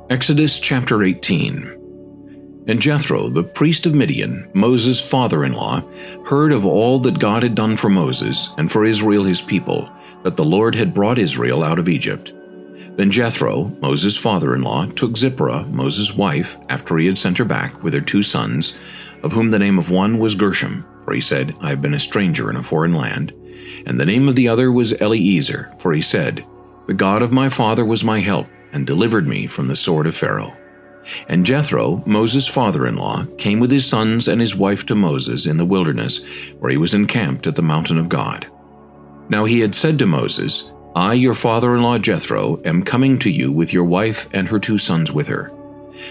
Exodus chapter 18. And Jethro, the priest of Midian, Moses' father-in-law, heard of all that God had done for Moses and for Israel his people, that the Lord had brought Israel out of Egypt. Then Jethro, Moses' father-in-law, took Zipporah, Moses' wife, after he had sent her back with her 2 sons, of whom the name of one was Gershom, for he said, I have been a stranger in a foreign land, and the name of the other was Eliezer, for he said, The God of my father was my help, and delivered me from the sword of Pharaoh. And Jethro, Moses' father-in-law, came with his sons and his wife to Moses in the wilderness, where he was encamped at the mountain of God. Now he had said to Moses, I, your father-in-law Jethro, am coming to you with your wife and her 2 sons with her.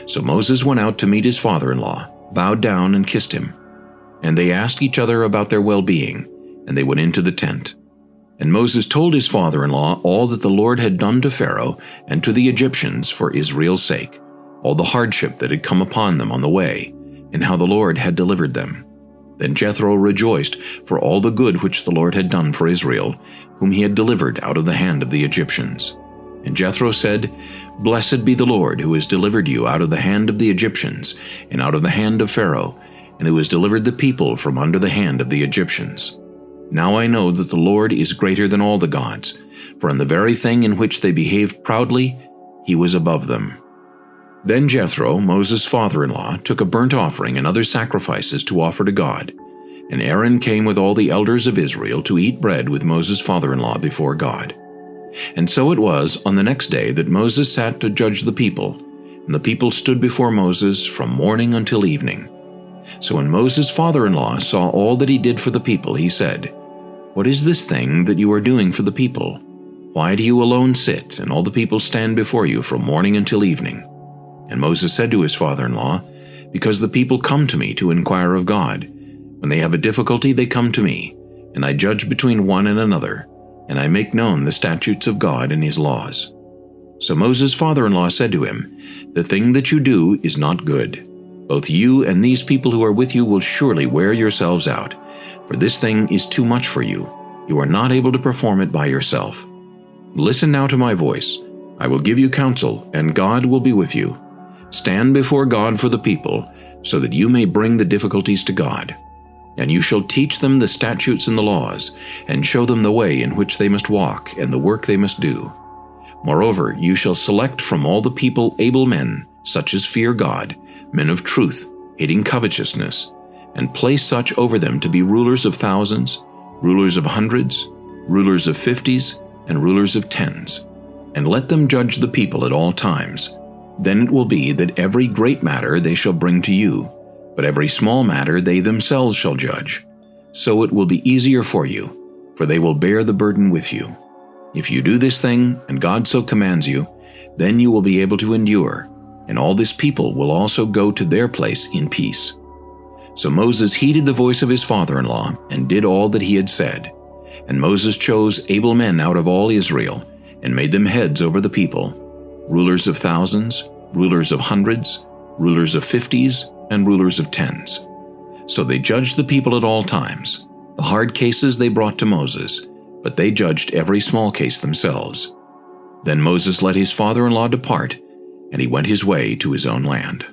So Moses went out to meet his father-in-law, bowed down and kissed him. And they asked each other about their well-being, and they went into the tent. And Moses told his father-in-law all that the Lord had done to Pharaoh and to the Egyptians for Israel's sake, all the hardship that had come upon them on the way, and how the Lord had delivered them. Then Jethro rejoiced for all the good which the Lord had done for Israel, whom he had delivered out of the hand of the Egyptians. And Jethro said, Blessed be the Lord, who has delivered you out of the hand of the Egyptians, and out of the hand of Pharaoh, and who has delivered the people from under the hand of the Egyptians. Now I know that the Lord is greater than all the gods, for in the very thing in which they behaved proudly, he was above them. Then Jethro, Moses' father-in-law, took a burnt offering and other sacrifices to offer to God. And Aaron came with all the elders of Israel to eat bread with Moses' father-in-law before God. And so it was on the next day that Moses sat to judge the people, and the people stood before Moses from morning until evening. So when Moses' father-in-law saw all that he did for the people, he said, What is this thing that you are doing for the people? Why do you alone sit, and all the people stand before you from morning until evening? And Moses said to his father-in-law, Because the people come to me to inquire of God. When they have a difficulty, they come to me, and I judge between one and another, and I make known the statutes of God and his laws. So Moses' father-in-law said to him, The thing that you do is not good. Both you and these people who are with you will surely wear yourselves out, for this thing is too much for you. You are not able to perform it by yourself. Listen now to my voice. I will give you counsel, and God will be with you. Stand before God for the people, so that you may bring the difficulties to God. And you shall teach them the statutes and the laws, and show them the way in which they must walk, and the work they must do. Moreover, you shall select from all the people able men, such as fear God, men of truth, hating covetousness, and place such over them to be rulers of thousands, rulers of hundreds, rulers of 50s, and rulers of 10s. And let them judge the people at all times. Then it will be that every great matter they shall bring to you, but every small matter they themselves shall judge. So it will be easier for you, for they will bear the burden with you. If you do this thing, and God so commands you, then you will be able to endure, and all this people will also go to their place in peace. So Moses heeded the voice of his father-in-law, and did all that he had said. And Moses chose able men out of all Israel, and made them heads over the people, rulers of thousands, rulers of hundreds, rulers of 50s, and rulers of 10s. So they judged the people at all times. The hard cases they brought to Moses, but they judged every small case themselves. Then Moses let his father-in-law depart, and he went his way to his own land.